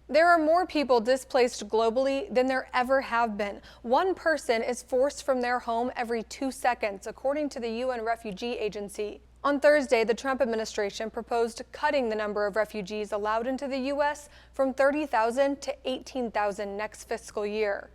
There are more people displaced globally than there ever have been. One person is forced from their home every 2 seconds, according to the UN Refugee Agency. On Thursday, the Trump administration proposed cutting the number of refugees allowed into the U.S. from 30,000 to 18,000 next fiscal year.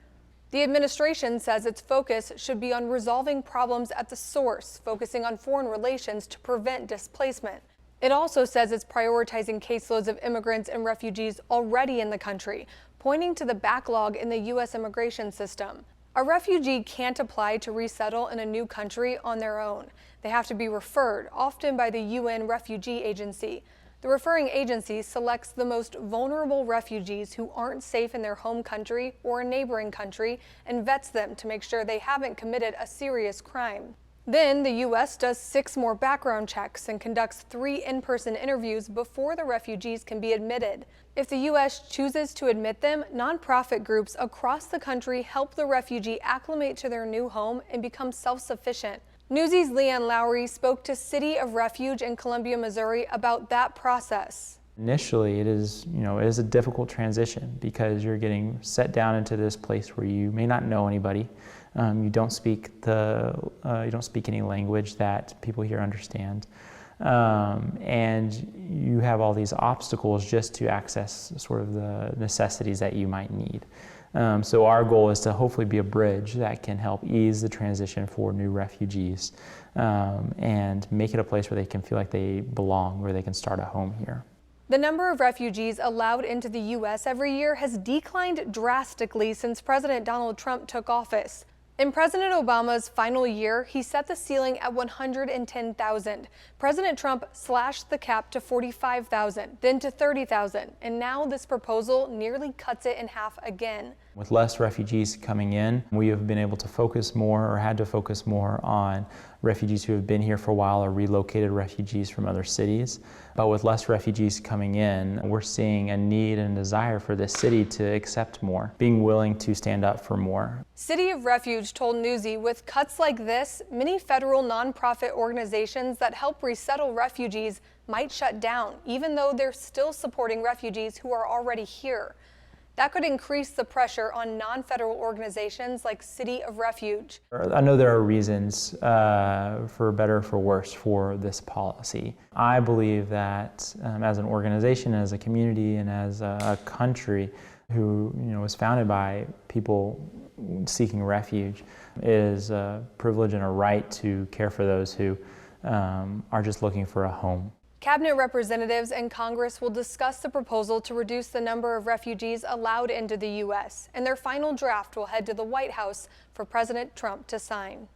The administration says its focus should be on resolving problems at the source, focusing on foreign relations to prevent displacement. It also says it's prioritizing caseloads of immigrants and refugees already in the country, pointing to the backlog in the U.S. immigration system. A refugee can't apply to resettle in a new country on their own. They have to be referred, often by the UN Refugee Agency. The referring agency selects the most vulnerable refugees who aren't safe in their home country or a neighboring country and vets them to make sure they haven't committed a serious crime. Then the U.S. does 6 more background checks and conducts 3 in-person interviews before the refugees can be admitted. If the U.S. chooses to admit them, nonprofit groups across the country help the refugee acclimate to their new home and become self-sufficient. Newsy's Leanne Lowry spoke to City of Refuge in Columbia, Missouri about that process. Initially, it is a difficult transition because you're getting set down into this place where you may not know anybody. You don't speak any language that people here understand, and you have all these obstacles just to access sort of the necessities that you might need. So our goal is to hopefully be a bridge that can help ease the transition for new refugees and make it a place where they can feel like they belong, where they can start a home here. The number of refugees allowed into the U.S. every year has declined drastically since President Donald Trump took office. In President Obama's final year, he set the ceiling at 110,000. President Trump slashed the cap to 45,000, then to 30,000, and now this proposal nearly cuts it in half again. With less refugees coming in, we have been able to focus more, or had to focus more, on refugees who have been here for a while or relocated refugees from other cities. But with less refugees coming in, we're seeing a need and desire for this city to accept more, being willing to stand up for more. City of Refuge told Newsy, with cuts like this, many federal nonprofit organizations that help resettle refugees might shut down, even though they're still supporting refugees who are already here. That could increase the pressure on non-federal organizations like City of Refuge. I know there are reasons, for better or for worse, for this policy. I believe that as an organization, as a community, and as a country who was founded by people seeking refuge, is a privilege and a right to care for those who are just looking for a home. Cabinet representatives and Congress will discuss the proposal to reduce the number of refugees allowed into the U.S., and their final draft will head to the White House for President Trump to sign.